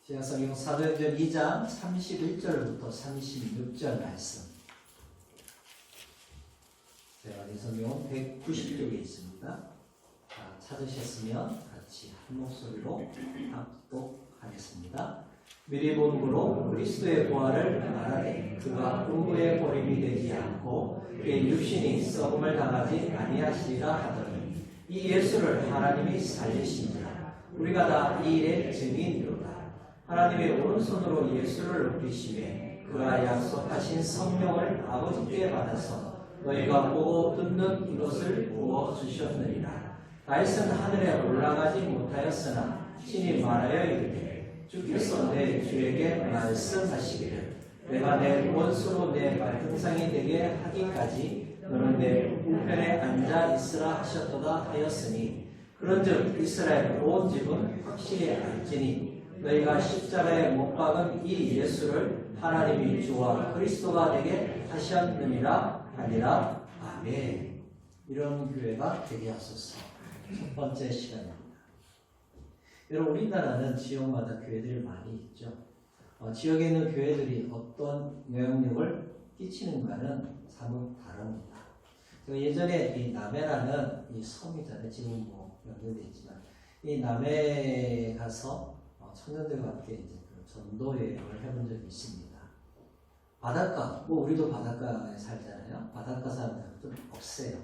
신약성경 사도행전 2장 31절부터 36절 말씀. 제가 이 성경은 190쪽에 있습니다. 자, 찾으셨으면 같이 한 목소리로 합독하겠습니다. 미리 본 그로 그리스도의 부활을 말하되 그가 누구의 버림이 되지 않고 그의 육신이 썩음을 당하지 아니하시리라 하더니 이 예수를 하나님이 살리신지라 우리가 다 이 일의 증인이로다. 하나님의 오른손으로 예수를 높이시되 그가 약속하신 성령을 아버지께 받아서 너희가 보고 듣는 이것을 부어주셨느니라. 다윗은 하늘에 올라가지 못하였으나 신이 말하여 이르되 주께서 내 주에게 말씀하시기를 내가 내 원수로 내 발등상이 되게 하기까지 너는 내 우편에 앉아 있으라 하셨도다 하였으니 그런즉 이스라엘 온 집은 확실히 알지니 너희가 십자가에 못 박은 이 예수를 하나님이 주와 그리스도가 되게 하셨느니라 하니라. 아멘. 이런 교회가 되게 하소서. 첫 번째 시간입니다. 여러분, 우리나라는 지역마다 교회들이 많이 있죠. 지역에 있는 교회들이 어떤 영향력을 끼치는가는 사뭇 다릅니다. 제가 예전에 이 남해라는 이 섬이잖아요. 지금 뭐 연결되어 있지만 이 남해에 가서 청년들과 함께 이제 그 전도 여행을 해본 적이 있습니다. 바닷가, 뭐 우리도 바닷가에 살잖아요. 바닷가 사람들은 좀 억세요.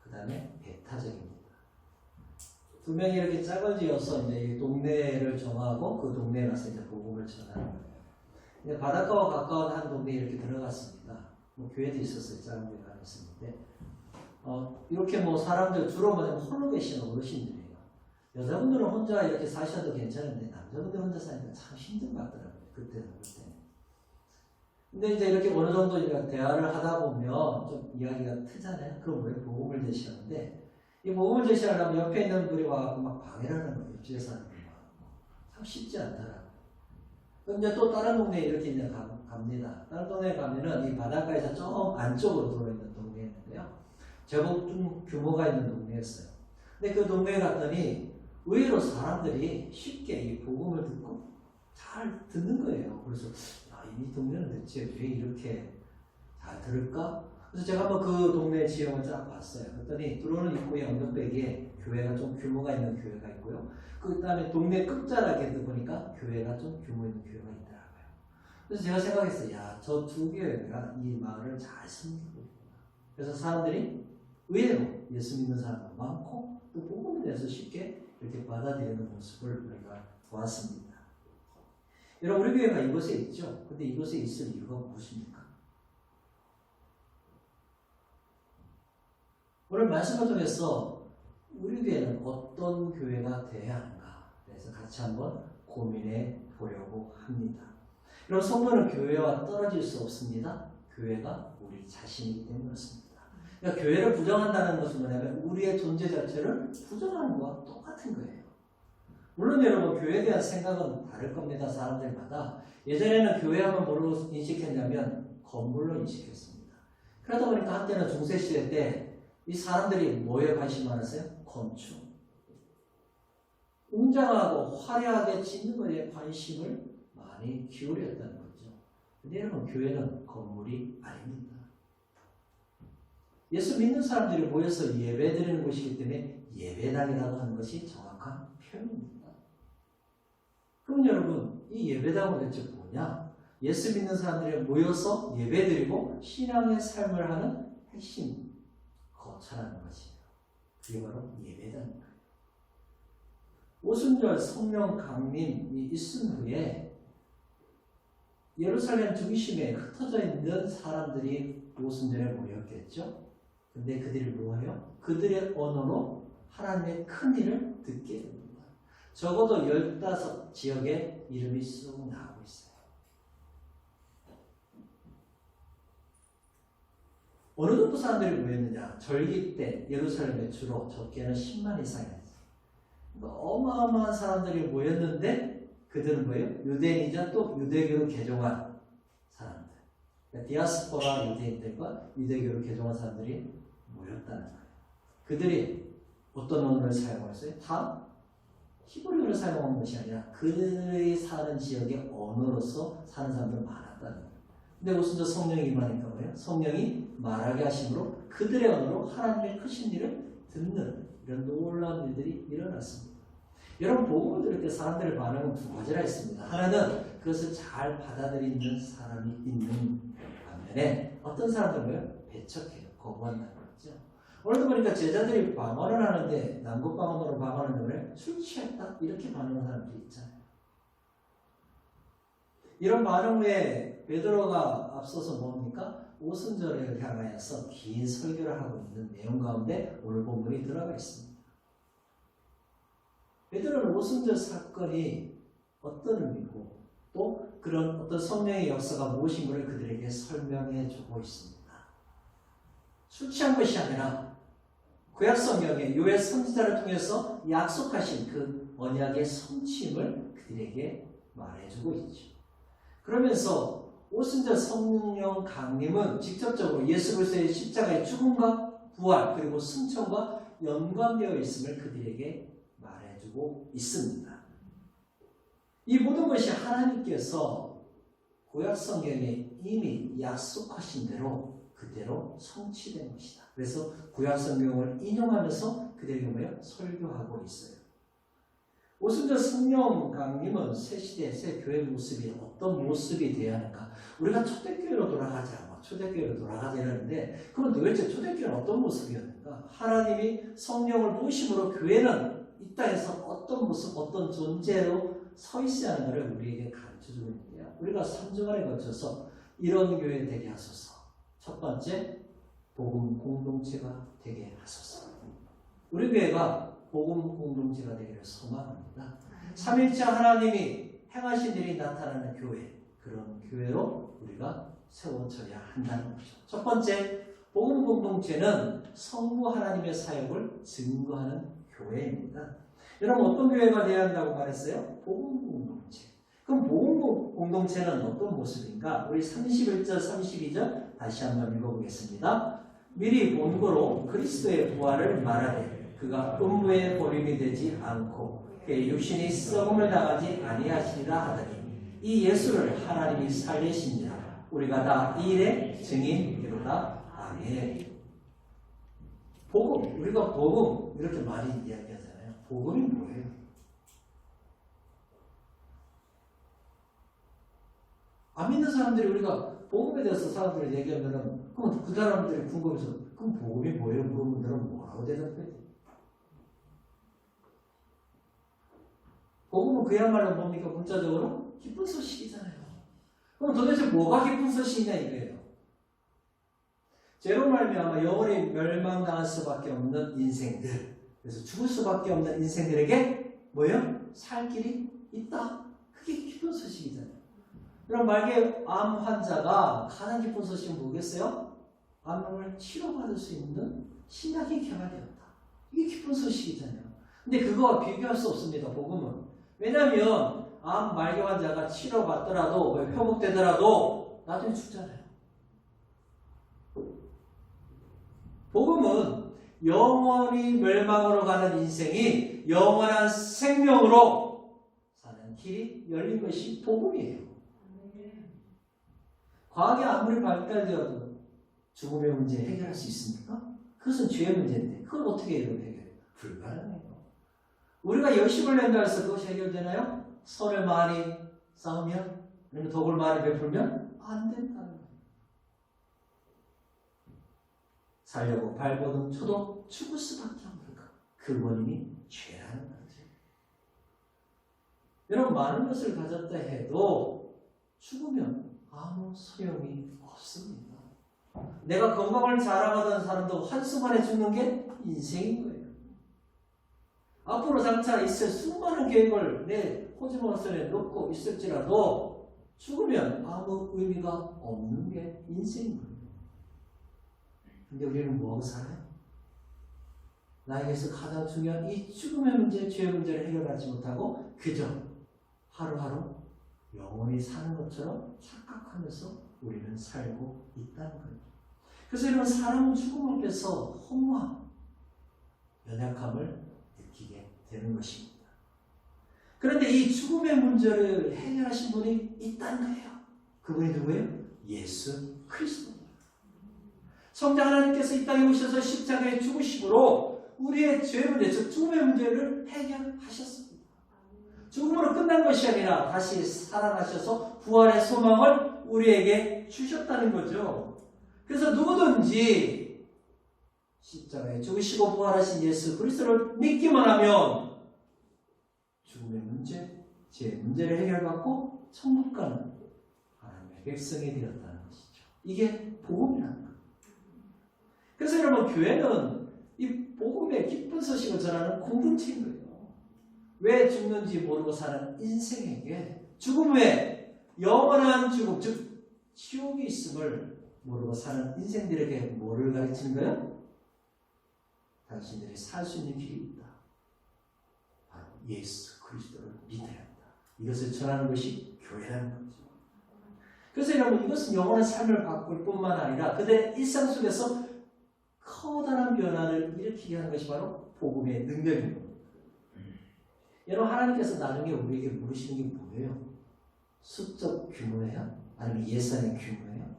그 다음에 배타적입니다. 두 명이 이렇게 짝을 지어서 이제 동네를 정하고 그 동네에 가서 이제 복음을 전하는 거예요. 이제 바닷가와 가까운 한 동네에 이렇게 들어갔습니다. 뭐 교회도 있었어요. 작은 교회가 있었는데, 이렇게 뭐 사람들 주로 뭐냐면 홀로 계시는 어르신들이에요. 여자분들은 혼자 이렇게 사셔도 괜찮은데 남자분들 혼자 사니까 참 힘든 것 같더라고요. 그때는. 근데 이제 이렇게 어느 정도 대화를 하다 보면 좀 이야기가 트잖아요. 그럼 왜 복음을 제시하는데 이 복음을 제시하려면 옆에 있는 분이 와서 막 방해를 하는 거예요. 옆집에 사는 분이 참 쉽지 않더라고요. 그럼 이제 또 다른 동네에 이렇게 이제 갑니다. 다른 동네에 가면은 이 바닷가에서 좀 안쪽으로 들어있는 동네였는데요. 제법 좀 규모가 있는 동네였어요. 근데 그 동네에 갔더니 의외로 사람들이 쉽게 이 복음을 듣고 잘 듣는 거예요. 그래서 이 동네는 대체 왜 이렇게 잘 들을까? 그래서 제가 한번 그 동네 지형을 쫙 봤어요. 그랬더니 들어오는 입구에 언덕배기에 교회가 좀 규모가 있는 교회가 있고요. 그 다음에 동네 끝자락에 보니까 교회가 좀 규모 있는 교회가 있더라고요. 그래서 제가 생각했어요. 야, 저 두 교회가 이 마을을 잘 섬기고 있구나. 그래서 사람들이 의외로 예수 믿는 사람도 많고 또 복음에 대해서 쉽게 이렇게 받아들이는 모습을 우리가 보았습니다. 여러분, 우리 교회가 이곳에 있죠. 근데 이곳에 있을 이유가 무엇입니까? 오늘 말씀을 통해서 우리 교회는 어떤 교회가 되어야 하는가, 그래서 같이 한번 고민해 보려고 합니다. 여러분, 성도는 교회와 떨어질 수 없습니다. 교회가 우리 자신이기 때문에 그렇습니다. 그러니까 교회를 부정한다는 것은 뭐냐면 우리의 존재 자체를 부정하는 것과 똑같은 거예요. 물론 여러분, 교회에 대한 생각은 다를 겁니다. 사람들마다. 예전에는 교회하면 뭐로 인식했냐면 건물로 인식했습니다. 그러다 보니까 한때는 중세시대 때 이 사람들이 뭐에 관심 많았어요? 건축. 웅장하고 화려하게 짓는 것에 관심을 많이 기울였다는 거죠. 근데 여러분, 교회는 건물이 아닙니다. 예수 믿는 사람들이 모여서 예배드리는 곳이기 때문에 예배당이라고 하는 것이 정확한 표현입니다. 그럼 여러분, 이 예배당은 대체 뭐냐? 예수 믿는 사람들이 모여서 예배드리고 신앙의 삶을 하는 핵심 거처라는 것이에요. 그게 바로 예배당입니다. 오순절 성령 강림이 있은 후에 예루살렘 중심에 흩어져 있는 사람들이 오순절에 모였겠죠. 근데 그들이 뭐예요? 그들의 언어로 하나님의 큰 일을 듣게 됩니다. 적어도 15지역에 이름이 쑥 나오고 있어요. 어느 정도 사람들이 모였느냐? 절기 때 예루살렘에 주로 적게는 10만 이상이었어요. 어마어마한 사람들이 모였는데 그들은 뭐예요? 유대인이자 또 유대교로 개종한 사람들. 그러니까 디아스포라 유대인들과 유대교로 개종한 사람들이 모였다는 거예요. 그들이 어떤 언어를 사용했어요? 다 히브리어를 사용한 것이 아니라 그들이 사는 지역의 언어로서 사는 사람들은 많았다는 거예요. 근데 무슨 성령이 임하니까 뭐예요? 성령이 말하게 하심으로 그들의 언어로 하나님의 크신 일을 듣는 이런 놀라운 일들이 일어났습니다. 여러분 복음을 들을 때 사람들의 반응은 두 가지라 있습니다. 하나는 그것을 잘 받아들이는 사람이 있는 반면에 어떤 사람들은 뭐예요? 배척해요. 거부한다는 거죠. 오늘도 보니까 제자들이 방언을 하는데 남국 방언으로 방언을 하는데 술 취했다 이렇게 반응하는 사람들이 있잖아요. 이런 반응 후에 베드로가 앞서서 뭡니까? 오순절을 향하여서 긴 설교를 하고 있는 내용 가운데 오늘 본문이 들어가 있습니다. 베드로는 오순절 사건이 어떤 의미고 또 그런 어떤 성령의 역사가 무엇인가를 그들에게 설명해 주고 있습니다. 술 취한 것이 아니라 구약성경의 요엘 선지자를 통해서 약속하신 그 언약의 성취임을 그들에게 말해주고 있죠. 그러면서 오순절 성령 강림은 직접적으로 예수 그리스도의 십자가의 죽음과 부활 그리고 승천과 연관되어 있음을 그들에게 말해주고 있습니다. 이 모든 것이 하나님께서 구약성경에 이미 약속하신 대로 그대로 성취된 것이다. 그래서 구약성경을 인용하면서 그들에게 뭐예요? 설교하고 있어요. 오순절 성령 강림은 새 시대, 새 교회 모습이 어떤 모습이 되어야 하는가? 우리가 초대교회로 돌아가자, 초대교회로 돌아가자 이러는데 그럼 도대체 초대교회는 어떤 모습이었는가? 하나님이 성령을 부으심으로 교회는 이 땅에서 어떤 모습, 어떤 존재로 서 있어야 하는 것을 우리에게 가르쳐주고 있는데요. 우리가 3주간에 거쳐서 이런 교회 되게 하소서. 첫 번째, 복음 공동체가 되게 하소서. 우리 교회가 복음 공동체가 되기를 소망합니다. 삼위일체 하나님이 행하신 일이 나타나는 교회, 그런 교회로 우리가 세워져야 한다는 거죠. 첫 번째, 복음 공동체는 성부 하나님의 사역을 증거하는 교회입니다. 여러분 어떤 교회가 되어야 한다고 말했어요? 복음 공동체. 그럼 복음 공동체는 어떤 모습인가? 우리 31절, 32절 다시 한번 읽어보겠습니다. 미리 본고로 그리스도의 부활을 말하되 그가 음부에 버림이 되지 않고 그의 육신이 썩음을 당하지 아니하시리라 하더니 이 예수를 하나님이 살리시니라. 우리가 다 이 일의 증인이로다. 아멘. 복음, 우리가 복음 이렇게 많이 이야기하잖아요. 복음이 뭐예요? 안 믿는 사람들이 우리가 복음에 대해서 사람들이 얘기하면은 그럼 그 사람들이 궁금해서 그럼 복음이 뭐예요? 물으면 너는 뭐라고 대답해? 복음은 그야말로 뭡니까? 문자적으로 기쁜 소식이잖아요. 그럼 도대체 뭐가 기쁜 소식이냐 이거예요. 죄로 말미암아 영원히 멸망당할 수밖에 없는 인생들, 그래서 죽을 수밖에 없는 인생들에게 뭐예요? 살 길이 있다. 그게 기쁜 소식이잖아요. 그럼 만약에 암 환자가 가장 기쁜 소식은 뭐겠어요? 암을 치료받을 수 있는 신약이 개발되었다. 이게 기쁜 소식이잖아요. 근데 그거와 비교할 수 없습니다. 복음은. 왜냐하면 암 말기 환자가 치료받더라도 회복되더라도 나중에 죽잖아요. 복음은 영원히 멸망으로 가는 인생이 영원한 생명으로 사는 길이 열린 것이 복음이에요. 과학이 아무리 발달되어도 죽음의 문제 해결할 수 있습니까? 그것은 죄의 문제인데 그걸 어떻게 해결해요? 불가능해요. 우리가 열심을 낸다 해서 그것이 해결되나요? 선을 많이 쌓으면 아니면 덕을 많이 베풀면 안 된다는 거예요. 살려고 발버둥 쳐도 죽을 수밖에 없는 것. 그 원인이 죄라는 거죠. 여러분 많은 것을 가졌다 해도 죽으면 아무 소용이 없습니다. 내가 건강을 자랑하던 사람도 한순간에 죽는 게 인생인 거예요. 앞으로 장차 있을 수많은 계획을 내 호주머니에 넣고 있을지라도 죽으면 아무 의미가 없는 게 인생인 거예요. 근데 우리는 뭐하고 살아요? 나에게서 가장 중요한 이 죽음의 문제, 죄의 문제를 해결하지 못하고 그저 하루하루 영원히 사는 것처럼 착각하면서 우리는 살고 있다는 거예요. 그래서 이런 사람은 죽음 앞에서 허무함, 연약함을 느끼게 되는 것입니다. 그런데 이 죽음의 문제를 해결하신 분이 있다는 거예요. 그분이 누구예요? 예수 그리스도입니다. 성자 하나님께서 이 땅에 오셔서 십자가에 죽으심으로 우리의 죄 문제, 즉 죽음의 문제를 해결하셨습니다. 죽음으로 끝난 것이 아니라 다시 살아나셔서 부활의 소망을 우리에게 주셨다는 거죠. 그래서 누구든지 십자가에 죽으시고 부활하신 예수 그리스도를 믿기만 하면 죽음의 문제, 죄의 문제를 해결받고 천국 가는 하나님의 백성이 되었다는 것이죠. 이게 복음이라는 거예요. 그래서 여러분, 교회는 이 복음의 기쁜 소식을 전하는 공동체인 거예요. 왜 죽는지 모르고 사는 인생에게 죽음 후에 영원한 죽음, 즉 지옥이 있음을 모르고 사는 인생들에게 뭐를 가르치는 거예요? 당신들이 살 수 있는 길이 있다. 바로 예수 그리스도를 믿어야 한다. 이것을 전하는 것이 교회라는 거죠. 그래서 여러분, 이것은 영원한 삶을 바꿀 뿐만 아니라 그들의 일상 속에서 커다란 변화를 일으키게 하는 것이 바로 복음의 능력입니다. 여러분, 하나님께서 나중에 우리에게 물으시는 게 뭐예요? 수적 규모예요? 아니면 예산의 규모예요?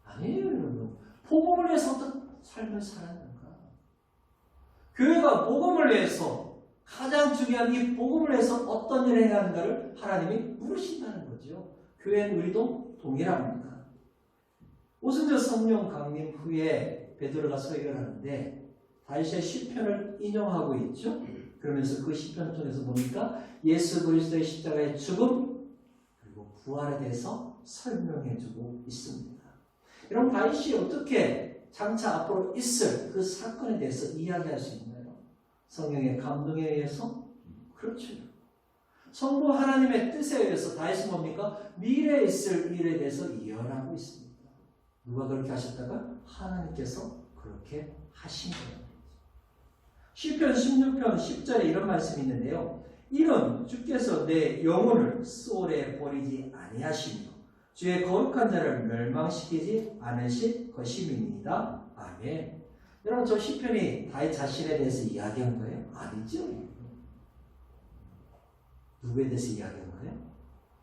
아니에요, 여러분. 복음을 위해서 어떤 삶을 살았는가? 교회가 복음을 위해서 가장 중요한 이 복음을 위해서 어떤 일을 해야 하는가를 하나님이 물으신다는 거죠. 교회는 우리도 동일합니다. 오순절 성령 강림 후에 베드로가 설교를 하는데 다윗의 시편을 인용하고 있죠. 그러면서 그 시편 통해서 보니까 예수 그리스도의 십자가의 죽음 그리고 부활에 대해서 설명해주고 있습니다. 여러분, 다윗이 어떻게 장차 앞으로 있을 그 사건에 대해서 이야기할 수 있나요? 성령의 감동에 의해서? 그렇죠. 성부 하나님의 뜻에 의해서 다윗은 뭡니까? 미래에 있을 일에 대해서 예언하고 있습니다. 누가 그렇게 하셨다가? 하나님께서 그렇게 하신 거예요. 시편 16편 10절에 이런 말씀이 있는데요. 이는 주께서 내 영혼을 소홀에 버리지 아니하시며 주의 거룩한 자를 멸망시키지 않으실 것임이니이다. 아멘. 여러분, 저 시편이 다윗 자신에 대해서 이야기한 거예요? 아니죠. 누구에 대해서 이야기한 거예요?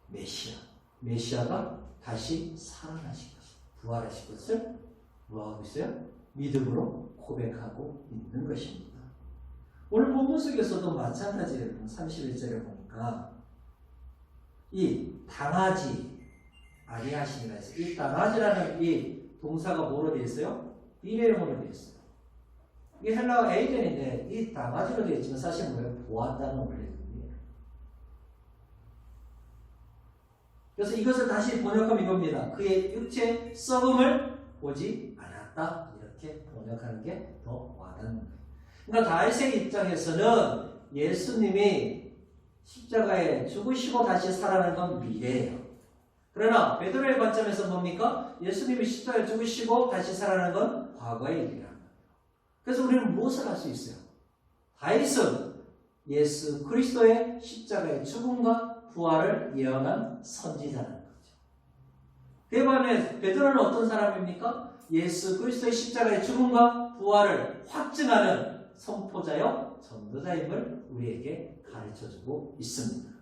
메시아. 메시아가 다시 살아나신 것입니다. 부활하신 것을 뭐하고 있어요? 믿음으로 고백하고 있는 것입니다. 오늘 본문 속에서도 마찬가지예요. 31절에 보니까 이 당하지 아니하시니라 해서 이 당하지라는 이 동사가 뭐로 되어 있어요? 비례형으로 되어 있어요. 이게 헬라어 에이덴인데 이 당하지로 되어 있지만 사실 뭐예요? 보았다는 원리거든요. 그래서 이것을 다시 번역하면 이겁니다. 그의 육체 썩음을 보지 않았다. 이렇게 번역하는 게 더 와닿는 거예요. 그러니까 다윗의 입장에서는 예수님이 십자가에 죽으시고 다시 살아나는 건 미래예요. 그러나 베드로의 관점에서 뭡니까? 예수님이 십자가에 죽으시고 다시 살아나는 건 과거의 일이라는 거예요. 그래서 우리는 무엇을 할 수 있어요? 다윗은 예수 그리스도의 십자가의 죽음과 부활을 예언한 선지자라는 거죠. 그에 반해 베드로는 어떤 사람입니까? 예수 그리스도의 십자가의 죽음과 부활을 확증하는 선포자요 전도자임을 우리에게 가르쳐주고 있습니다.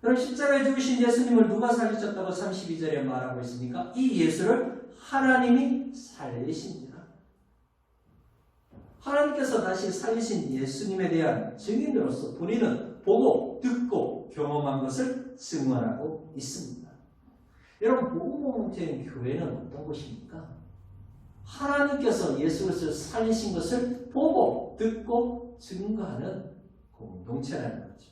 그럼 십자가에 죽으신 예수님을 누가 살리셨다고 32절에 말하고 있습니까? 이 예수를 하나님이 살리십니다. 하나님께서 다시 살리신 예수님에 대한 증인으로서 본인은 보고 듣고 경험한 것을 증언하고 있습니다. 여러분, 복음 공동체인 교회는 어떤 곳입니까? 하나님께서 예수 그리스도를 살리신 것을 보고 듣고 증거하는 공동체라는 거죠.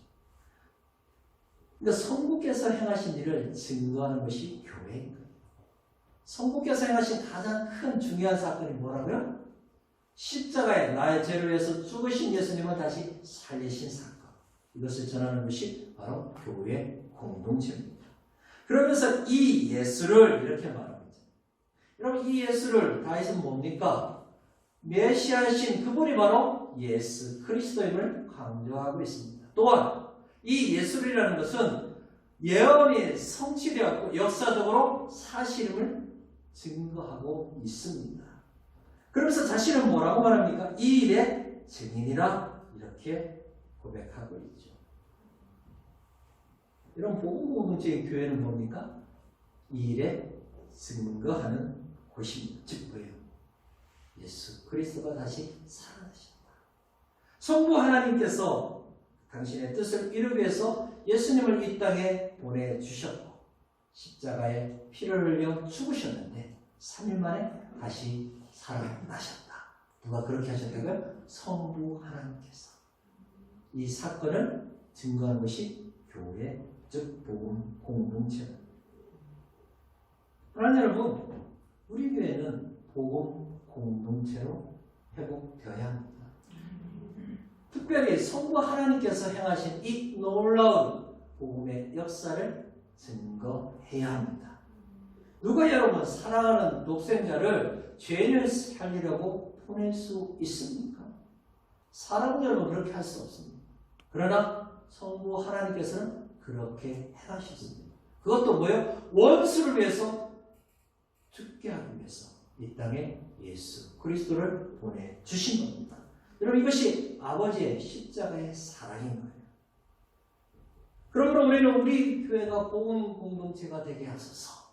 그러니까 성부께서 행하신 일을 증거하는 것이 교회인 거예요. 성부께서 행하신 가장 큰 중요한 사건이 뭐라고요? 십자가에 나의 죄를 위해서 죽으신 예수님을 다시 살리신 사건. 이것을 전하는 것이 바로 교회 공동체입니다. 그러면서 이 예수를 이렇게 말합니다. 여러분, 이 예수를 다윗은 뭡니까? 메시아이신 그분이 바로 예수 그리스도임을 강조하고 있습니다. 또한 이 예수이라는 것은 예언이 성취되었고 역사적으로 사실임을 증거하고 있습니다. 그러면서 자신은 뭐라고 말합니까? 이 일의 증인이라 이렇게 고백하고 있죠. 이런 복음 공동체의 교회는 뭡니까? 이 일에 증거하는 곳입니다. 즉 뭐예요? 예수 그리스도가 다시 살아나셨다. 성부 하나님께서 당신의 뜻을 이루기 위해서 예수님을 이 땅에 보내주셨고 십자가에 피를 흘려 죽으셨는데 3일 만에 다시 살아나셨다. 누가 그렇게 하셨다고요? 성부 하나님께서. 이 사건을 증거한 것이 교회, 즉 복음 공동체입니다. 그러나 여러분, 우리 교회는 복음 공동체로 회복되어야 합니다. 특별히 성부 하나님께서 행하신 이 놀라운 복음의 역사를 증거해야 합니다. 누가 여러분 사랑하는 독생자를 죄인을 살리려고 보낼 수 있습니까? 사람은 여러분 그렇게 할 수 없습니다. 그러나 성부 하나님께서는 그렇게 행하셨습니다. 그것도 뭐예요? 원수를 위해서 죽게 하기 위해서 이 땅에 예수 그리스도를 보내주신 겁니다. 여러분 이것이 아버지의 십자가의 사랑인 거예요. 그러므로 우리는 우리 교회가 복음 공동체가 되게 하소서.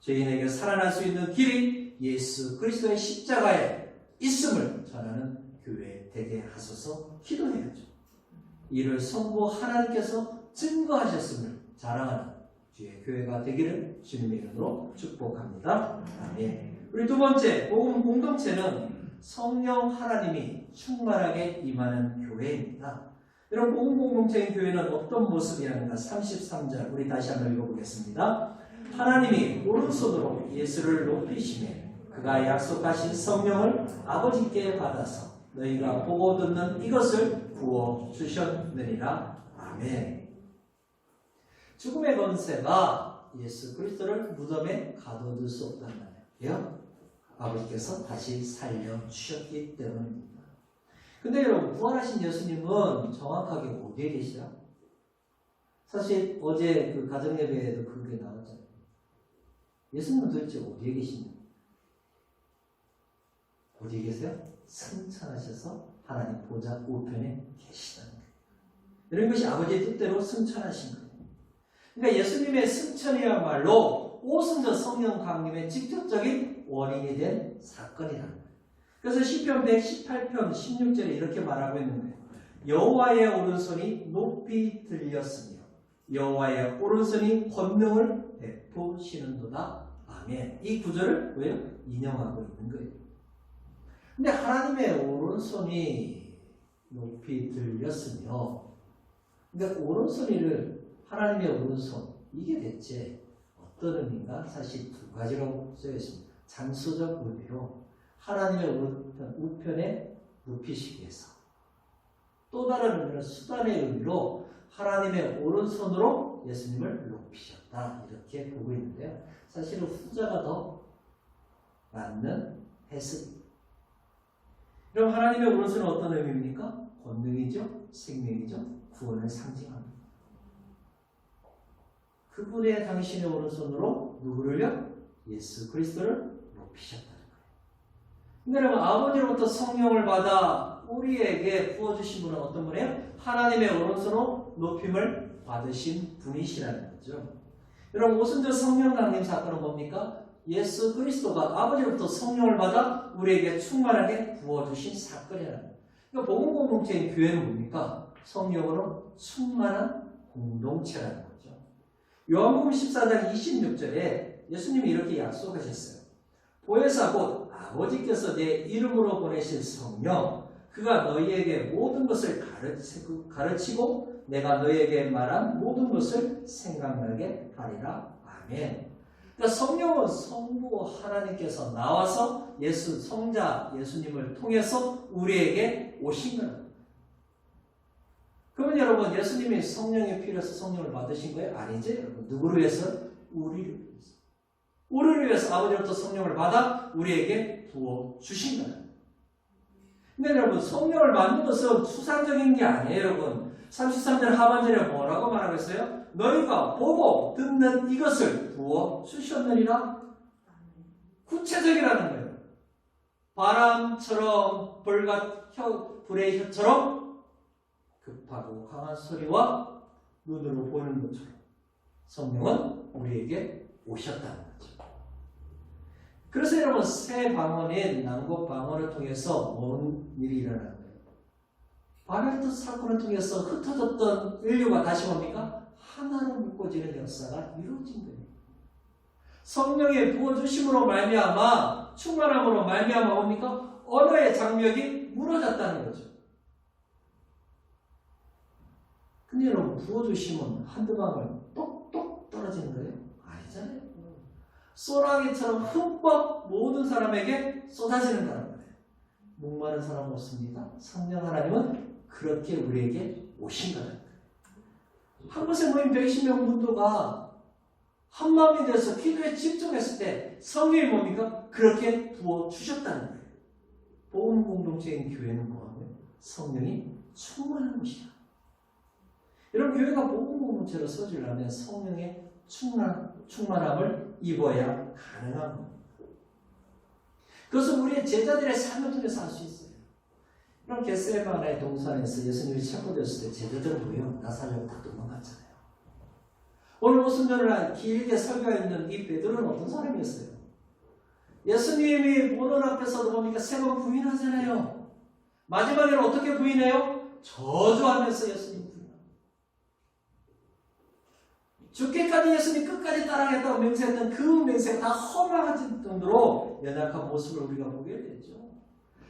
죄인에게 살아날 수 있는 길이 예수 그리스도의 십자가에 있음을 전하는 교회 되게 하소서 기도해야죠. 이를 성부 하나님께서 증거하셨음을 자랑하는 주의 교회가 되기를 주님의 이름으로 축복합니다. 아멘. 우리 두 번째 복음 공동체는 성령 하나님이 충만하게 임하는 교회입니다. 이런 복음 공동체인 교회는 어떤 모습이었는가? 33절 우리 다시 한번 읽어보겠습니다. 하나님이 오른손으로 예수를 높이시매 그가 약속하신 성령을 아버지께 받아서 너희가 보고 듣는 이것을 부어 주셨느니라. 아멘. 죽음의 권세가 예수 그리스도를 무덤에 가둬둘 수 없단 말이에요. 아버지께서 다시 살려주셨기 때문입니다. 근데 여러분 부활하신 예수님은 정확하게 어디에 계시죠? 사실 어제 그 가정예배에도 그게 나왔잖아요. 예수님은 도대체 어디에 계시냐? 어디에 계세요? 승천하셔서 하나님 보좌 우편에 계시다는 거예요. 이런 것이 아버지의 뜻대로 승천하신 거예요. 그러니까 예수님의 승천이야말로 오순절 성령 강림의 직접적인 원인이 된 사건이라는 거예요. 그래서 시편 118편 16절에 이렇게 말하고 있는 거예요. 여호와의 오른손이 높이 들렸으며 여호와의 오른손이 권능을 베푸시는도다. 아멘. 이 구절을 왜요? 인용하고 있는 거예요. 근데 하나님의 오른손이 높이 들렸으며 그러니까 오른손이를 하나님의 오른손 이게 대체 어떤 의미인가? 사실 두 가지로 쓰여 있습니다. 장소적 의미로 하나님의 우편에 높이시기 위해서 또 다른 의미는 수단의 의미로 하나님의 오른손으로 예수님을 높이셨다 이렇게 보고 있는데요. 사실은 후자가 더 맞는 해석입니다. 그럼 하나님의 오른손은 어떤 의미입니까? 권능이죠, 생명이죠, 구원을 상징합니다. 그분의 당신의 오른손으로 누구를요? 예수 그리스도를 높이셨다는 거예요. 근데 여러분 아버지로부터 성령을 받아 우리에게 부어주신 분은 어떤 분이에요? 하나님의 오른손으로 높임을 받으신 분이시라는 거죠. 여러분 오순절 성령 강림 사건은 뭡니까? 예수 그리스도가 아버지로부터 성령을 받아 우리에게 충만하게 부어주신 사건이라는 거예요. 그러니까 복음 공동체인 교회는 뭡니까? 성령으로 충만한 공동체라는 거죠. 요한복음 14장 26절에 예수님이 이렇게 약속하셨어요. 보혜사 곧 아버지께서 내 이름으로 보내실 성령 그가 너희에게 모든 것을 가르치고 내가 너희에게 말한 모든 것을 생각나게 하리라. 아멘. 그러니까 성령은 성부 하나님께서 나와서 성자 예수님을 통해서 우리에게 오신 거예요. 그러면 여러분 예수님이 성령의 피로서 성령을 받으신 거예요? 아니죠 여러분. 누구를 위해서? 우리를 위해서. 우리를 위해서 아버지로부터 성령을 받아 우리에게 부어주신 거예요. 근데 여러분 성령을 받는 것은 추상적인 게 아니에요 여러분. 33절 하반절에 뭐라고 말하고 있어요? 너희가 보고 듣는 이것을 부어주셨느니라. 구체적이라는 거예요. 바람처럼 불의 혀처럼 급하고 강한 소리와 눈으로 보는 것처럼 성령은 우리에게 오셨다는 거죠. 그래서 여러분 새 방언인 남곡 방언을 통해서 뭔 일이 일어나는 거예요? 바벨탑 사건을 통해서 흩어졌던 인류가 다시 뭡니까? 하나로 묶어지는 역사가 이루어진 거예요. 성령의 부어주심으로 말미암아 충만함으로 말미암아 뭡니까? 언어의 장벽이 무너졌다는 거죠. 근데 여러분 부어주심은 한두 방울 똑똑 떨어지는 거예요? 아니잖아요. 소나기처럼 흠뻑 모든 사람에게 쏟아지는 거란 말이에요. 목마른 사람 없습니다. 성령 하나님은 그렇게 우리에게 오신 거예요. 한 곳에 모인 120명 분도가 한 마음이 되어서 기도에 집중했을 때 성령이 뭡니까? 그렇게 부어주셨다는 거예요. 복음 공동체인 교회는 뭐하고요? 성령이 충만한 곳이다. 여러분 교회가 복음 공동체로 서주려면 성령의 충만함을 입어야 가능한 겁니다. 그것은 우리의 제자들의 삶을 통해서 할 수 있어요. 이런 겟세마네 동산에서 예수님이 체포됐을 때 제자들은 뭐예요? 나 살려고 다 도망갔잖아요. 오늘 오순절을 길게 설교했는 이 베드로는 어떤 사람이었어요? 예수님이 보는 앞에서도 뭡니까? 3번 부인하잖아요. 마지막에는 어떻게 부인해요? 저주하면서 예수님 부인합니다. 죽기까지 예수님 끝까지 따라가겠다고 맹세했던 그 맹세가 다 허망해질 정도로 연약한 모습을 우리가 보게 되죠.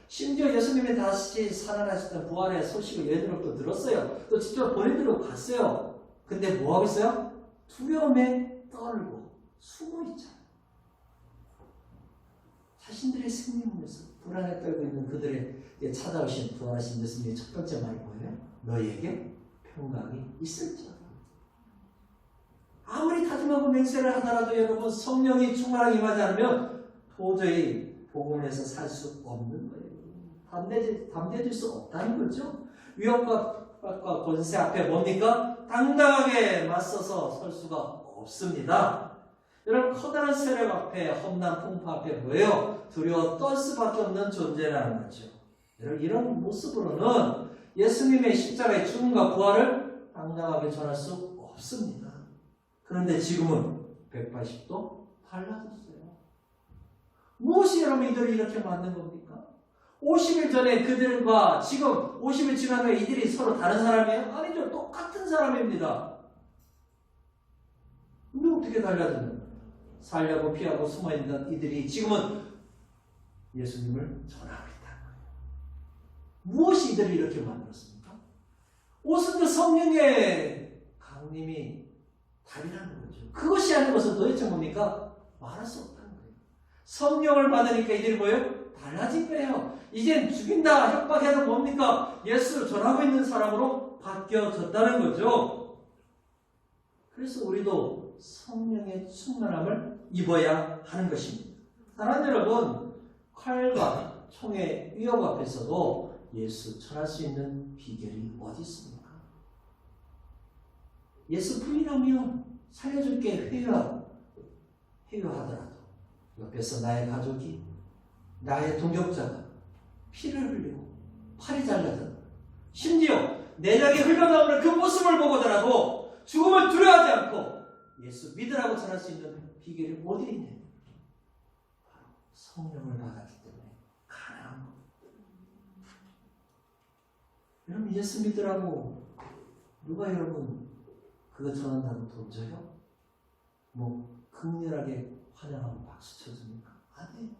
심지어 예수님이 다시 살아나셨던 부활의 소식을 얘들로부터 들었어요. 또 직접 보내드리고 갔어요. 근데 뭐하고 있어요? 두려움에 떨고 숨어 있잖아요. 자신들의 생명을 위해서 불안에 떨고 있는 그들의 찾아오신 부활하신 예수님의 첫 번째 말이 뭐예요? 너희에게 평강이 있을지어다. 아무리 다짐하고 맹세를 하더라도 여러분 성령이 충만하게 임하지 않으면 도저히 복음을 해서 살 수 없는 거예요. 담대해질 수 없다는 거죠. 위협과 권세 앞에 뭡니까? 당당하게 맞서서 설 수가 없습니다. 여러분 커다란 세력 앞에 험난 풍파 앞에 뭐예요? 두려워 떨 수밖에 없는 존재라는 거죠. 여러분 이런 모습으로는 예수님의 십자가의 죽음과 부활을 당당하게 전할 수 없습니다. 그런데 지금은 180도 달라졌어요. 무엇이 여러분 이들을 이렇게 만든 겁니까? 50일 전에 그들과 지금 50일 지난 후에 이들이 서로 다른 사람이에요? 아니죠. 똑같은 사람입니다. 근데 어떻게 달라졌는가? 살려고 피하고 숨어있는 이들이 지금은 예수님을 전하고 있다는 거예요. 무엇이 이들을 이렇게 만들었습니까? 오순절 성령의 강림이 답이라는 거죠. 그것이 아닌 것은 도대체 뭡니까? 말할 수 없다는 거예요. 성령을 받으니까 이들이 뭐예요? 달라진 거예요. 이젠 죽인다 협박해도 뭡니까? 예수를 전하고 있는 사람으로 바뀌어졌다는 거죠. 그래서 우리도 성령의 충만함을 입어야 하는 것입니다. 사랑하는 여러분, 칼과 총의 위협 앞에서도 예수 전할 수 있는 비결이 어디 있습니까? 예수 부인하면 살려줄게 회유하더라도 옆에서 나의 가족이 나의 동역자가 피를 흘리고 팔이 잘려든 심지어 내장이 흘러나오는 그 모습을 보고더라도 죽음을 두려워하지 않고 예수 믿으라고 전할 수 있는 비결이 어디에 있냐? 바로 성령을 받았기 때문에 가능한 겁니다. 여러분 예수 믿으라고 누가 여러분 그거 전한다고 돈 줘요? 뭐 극렬하게 환영하고 박수 쳐줍니까? 아니에요.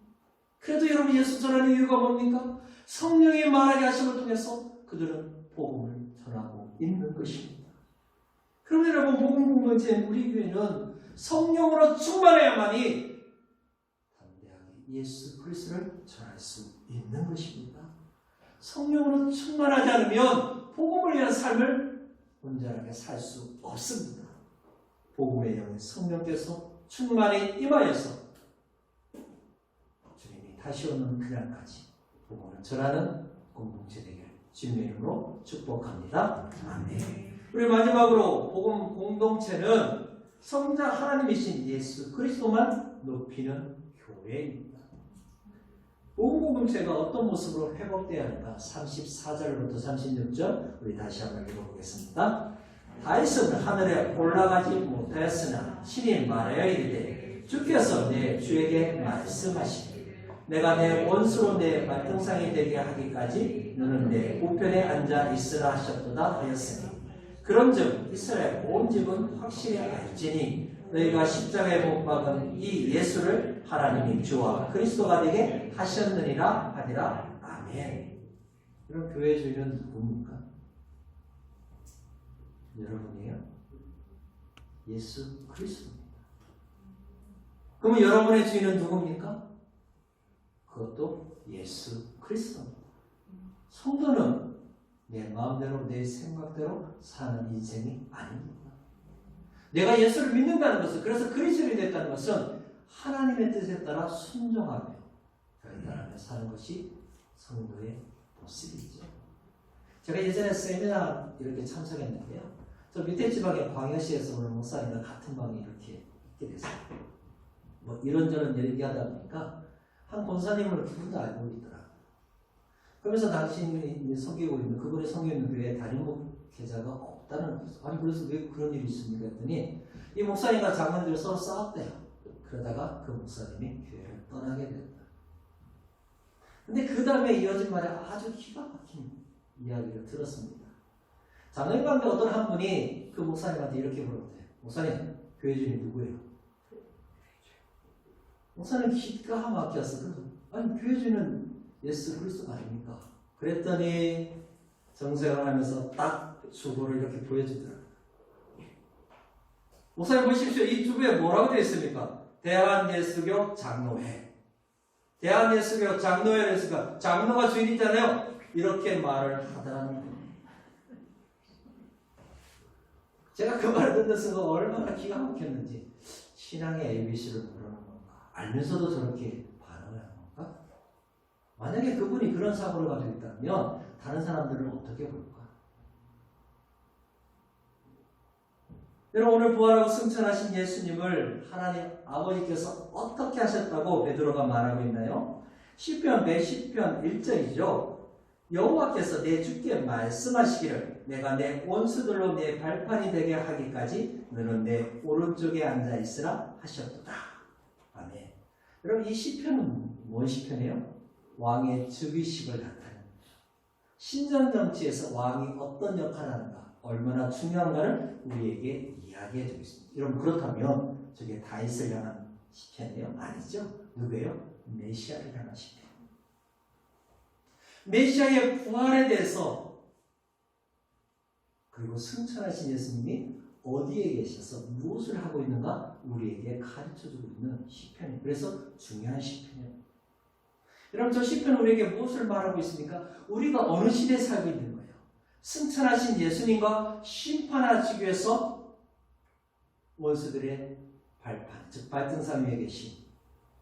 그래도 여러분 예수 전하는 이유가 뭡니까? 성령이 말하게 하심을 통해서 그들은 복음을 전하고 있는 것입니다. 그러면 여러분 복음 공동체 우리 교회는 성령으로 충만해야만이 담대하게 예수 그리스도를 전할 수 있는 것입니다. 성령으로 충만하지 않으면 복음을 위한 삶을 온전하게 살 수 없습니다. 복음의 영은 성령께서 충만히 임하여서 주님이 다시 오는 그날까지 복음을 전하는 공동체 되기를 주님의 이름으로 축복합니다. 아멘. 우리 마지막으로 복음 공동체는 성자 하나님이신 예수 그리스도만 높이는 교회입니다. 복음 공동체가 어떤 모습으로 회복되어야 하는가? 34절부터 36절 우리 다시 한번 읽어보겠습니다. 다윗은 하늘에 올라가지 못하였으나 신이 말하여 이르되 주께서 내 주에게 말씀하시니 내가 내 원수로 내 발등상이 되게 하기까지 너는 내 우편에 앉아 있으라 하셨도다 하였으니 그런즉 이스라엘 온 집은 확실히 알지니 너희가 십자가에 못 박은 이 예수를 하나님이 주와 그리스도가 되게 하셨느니라 하니라. 아멘. 그럼 교회 주인은 누굽니까? 여러분이에요. 예수 그리스도입니다. 그러면 여러분의 주인은 누굽니까? 그것도 예수 그리스도입니다. 성도는 내 마음대로 내 생각대로 사는 인생이 아닙니다. 내가 예수를 믿는다는 것은, 그래서 그리스도인이 됐다는 것은 하나님의 뜻에 따라 순종하며 결단하며 사는 것이 성도의 모습이죠. 제가 예전에 세미나 이렇게 참석했는데요. 저 밑에 지방의 광역시에서 오는 목사님과 같은 방에 이렇게 있게 됐어요. 뭐 이런저런 얘기하다 보니까 한 권사님을 그분도 알고 있더라고요. 그러면서 당신이 섬기고 있는, 그분이 섬기고 있는 교회에 담임 목회자가 없다는 거죠. 아니 그래서 왜 그런 일이 있습니까? 했더니 이 목사님과 장로들이 서로 싸웠대요. 그러다가 그 목사님이 교회를 떠나게 됐다. 근데 그 다음에 이어진 말에 아주 기가 막힌 이야기를 들었습니다. 장로님 가운데 어떤 한 분이 그 목사님한테 이렇게 물었대요. 목사님, 교회 주인이 누구예요? 목사님 기가 막혔어. 아니 교회 주인은 예수 그리스도 아닙니까? 그랬더니 정색을 하면서 딱 주보를 이렇게 보여주더라고요. 목사님 보십시오. 이 주보에 뭐라고 되어 있습니까? 대한예수교 장로회. 대한예수교 장로회를 했으니까 장로가 주인이잖아요. 이렇게 말을 하더라는 거예요. 제가 그 말을 듣는 순간 얼마나 기가 막혔는지. 신앙의 ABC를 모르는 건가? 알면서도 저렇게 반응을 하는 건가? 만약에 그분이 그런 사고를 가지고 있다면 다른 사람들은 어떻게 볼까? 여러분, 오늘 부활하고 승천하신 예수님을 하나님 아버지께서 어떻게 하셨다고 베드로가 말하고 있나요? 시편 110편 1절이죠. 여호와께서 내 주께 말씀하시기를 내가 내 원수들로 내 발판이 되게 하기까지 너는 내 오른쪽에 앉아 있으라 하셨도다. 아멘. 여러분, 이 시편은 뭔 시편이에요? 왕의 즉위식을 나타냅니다. 신전 정치에서 왕이 어떤 역할을 하는가, 얼마나 중요한가를 우리에게 이야기해 주고 있습니다. 여러분, 그렇다면 저게 다윗을 향한 시편이에요? 아니죠. 누구예요? 메시아를 향한 시편. 메시아의 부활에 대해서, 그리고 승천하신 예수님이 어디에 계셔서 무엇을 하고 있는가 우리에게 가르쳐주고 있는 시편이에요. 그래서 중요한 시편이에요. 여러분, 저 시편은 우리에게 무엇을 말하고 있습니까? 우리가 어느 시대에 살고 있는 거예요? 승천하신 예수님과 심판하시기 위해서 원수들의 발판, 즉 발등상 위에 계신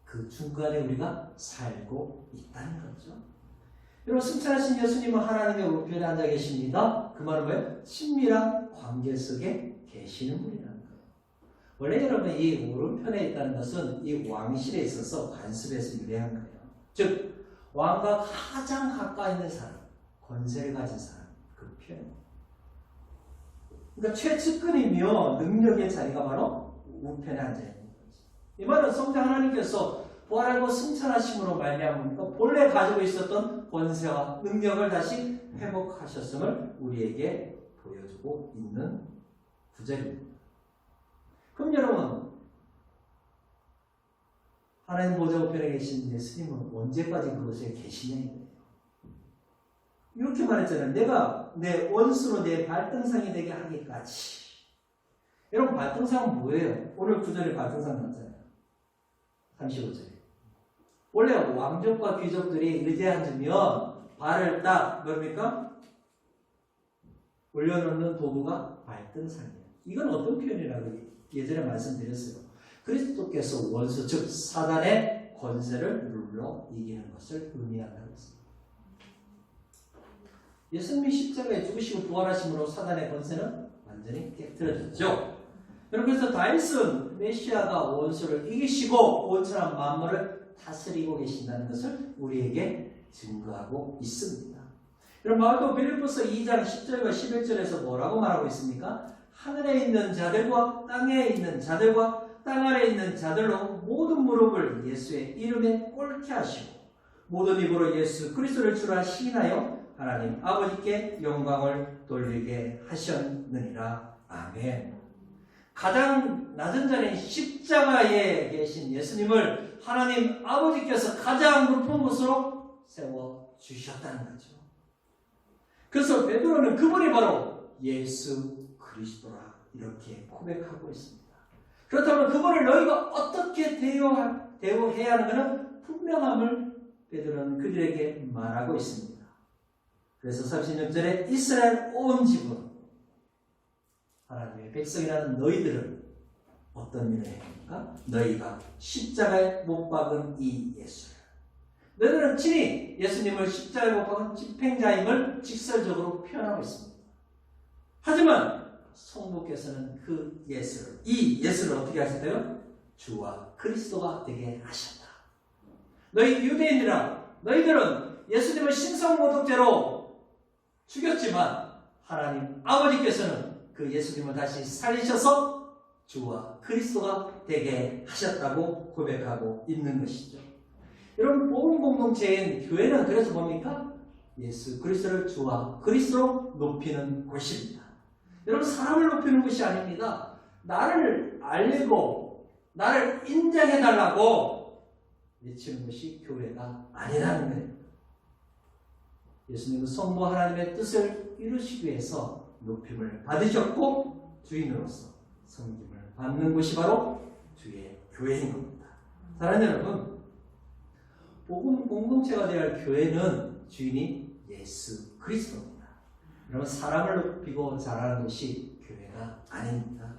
그 중간에 우리가 살고 있다는 거죠. 여러분, 승천하신 예수님은 하나님의 우편에 앉아 계십니다. 그 말은 뭐예요? 친밀한 관계 속에 계시는 분이라는 거예요. 원래 여러분, 이 오른편에 있다는 것은 이 왕실에 있어서 관습에서 유래한 거예요. 즉 왕과 가장 가까이 있는 사람, 권세를 가진 사람, 그 표현. 그러니까 최측근이며 능력의 자리가 바로 우편에 앉아 있는 거죠. 이 말은 성자 하나님께서 부활하고 승천하심으로 말미암아 본래 가지고 있었던 권세와 능력을 다시 회복하셨음을 우리에게 보여주고 있는 구절입니다. 그럼 여러분, 하나님 보좌 우편에 계신 예수님은 언제까지 그곳에 계시냐는 이렇게 말했잖아요. 내가 내 원수로 내 발등상이 되게 하기까지. 여러분, 발등상은 뭐예요? 오늘 구절에 발등상 나왔잖아요. 35절에. 원래 왕족과 귀족들이 의자에 앉으면 발을 딱 뭡니까? 올려놓는 도구가 발등상이에요. 이건 어떤 표현이라고 예전에 말씀드렸어요. 그리스도께서 원수, 즉 사단의 권세를 눌러 이기는 것을 의미한다고 했습니다. 예수님이 십자가에 죽으시고 부활하심으로 사단의 권세는 완전히 깨트려졌죠. 그래서 다윗은 메시아가 원수를 이기시고 온전한 만물을 다스리고 계신다는 것을 우리에게 증거하고 있습니다. 여러분, 바울도 빌립보서 2장 10절과 11절에서 뭐라고 말하고 있습니까? 하늘에 있는 자들과 땅에 있는 자들과 땅 아래에 있는 자들로 모든 무릎을 예수의 이름에 꿇게 하시고 모든 입으로 예수 그리스도를 주라 시인하여 하나님 아버지께 영광을 돌리게 하셨느니라. 아멘. 가장 낮은 자리인 십자가에 계신 예수님을 하나님 아버지께서 가장 높은 곳으로 세워주셨다는 거죠. 그래서 베드로는 그분이 바로 예수 그리스도라 이렇게 고백하고 있습니다. 그렇다면 그분을 너희가 어떻게 대우해야 하는가는 분명함을 베드로는 그들에게 말하고 있습니다. 그래서 36절에 이스라엘 온 집은 하나님의 백성이라는 너희들은 어떤 일을 해야 합니까? 너희가 십자가에 못 박은 이 예수를 너희들은 친히 예수님을 십자가에 못 박은 집행자임을 직설적으로 표현하고 있습니다. 하지만 성도께서는 이 예수를 어떻게 하셨다고요? 주와 그리스도가 되게 하셨다. 너희 유대인들아, 너희들은 예수님을 신성모독죄로 죽였지만 하나님 아버지께서는 그 예수님을 다시 살리셔서 주와 그리스도가 되게 하셨다고 고백하고 있는 것이죠. 여러분, 복음 공동체인 교회는 그래서 뭡니까? 예수 그리스도를 주와 그리스도로 높이는 곳입니다. 여러분, 사람을 높이는 것이 아닙니다. 나를 알리고 나를 인정해달라고 외치는 것이 교회가 아니라는 거예요. 예수님은 성부 하나님의 뜻을 이루시기 위해서 높임을 받으셨고 주인으로서 섬김을 받는 곳이 바로 주의 교회인 겁니다. 사랑하는 여러분, 복음 공동체가 되어야 할 교회는 주인이 예수 그리스도입니다. 여러분, 사람을 높이고 자라는 것이 교회가 아닙니다.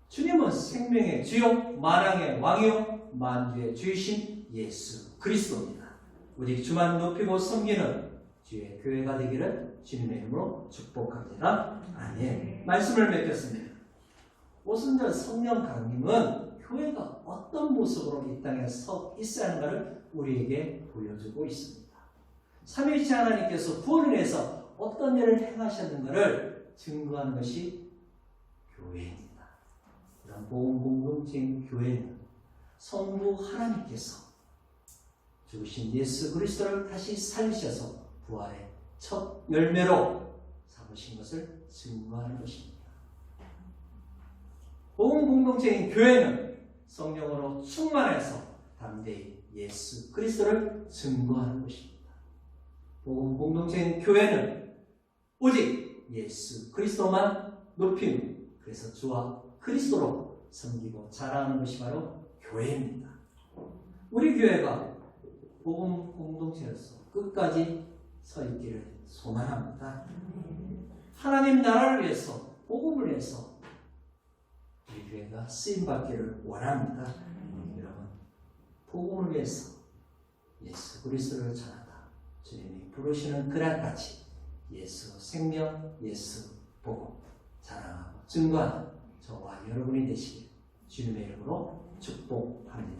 주님은 생명의 주요, 만왕의 왕이요, 만주의 주이신 예수 그리스도입니다. 오직 주만 높이고 섬기는 주의 교회가 되기를 주님의 이름으로 축복합니다. 아멘. 말씀을 맺겠습니다. 오순절 성령 강림은 교회가 어떤 모습으로 이 땅에 서 있어야 하는가를 우리에게 보여주고 있습니다. 삼위일체 하나님께서 구원을 위해서 어떤 일을 행하셨는가를 증거하는 것이 교회입니다. 이런 복음 공동체인 교회는 성부 하나님께서 죽으신 예수 그리스도를 다시 살리셔서 부활의 첫 열매로 삼으신 것을 증거하는 것입니다. 복음 공동체인 교회는 성령으로 충만해서 담대히 예수 그리스도를 증거하는 것입니다. 복음 공동체인 교회는 오직 예수 그리스도만 높이는, 그래서 주와 그리스도로 섬기고 자라는 것이 바로 교회입니다. 우리 교회가 복음 공동체로서 끝까지 서 있기를 소망합니다. 하나님 나라를 위해서, 복음을 위해서 우리 교회가 쓰임받기를 원합니다. 여러분, 복음을 위해서 예수 그리스도를 전하다 주님이 부르시는 그날까지 예수 생명, 예수 복음 자랑하고 증거하는 저와 여러분이 되시길 주님의 이름으로 축복합니다.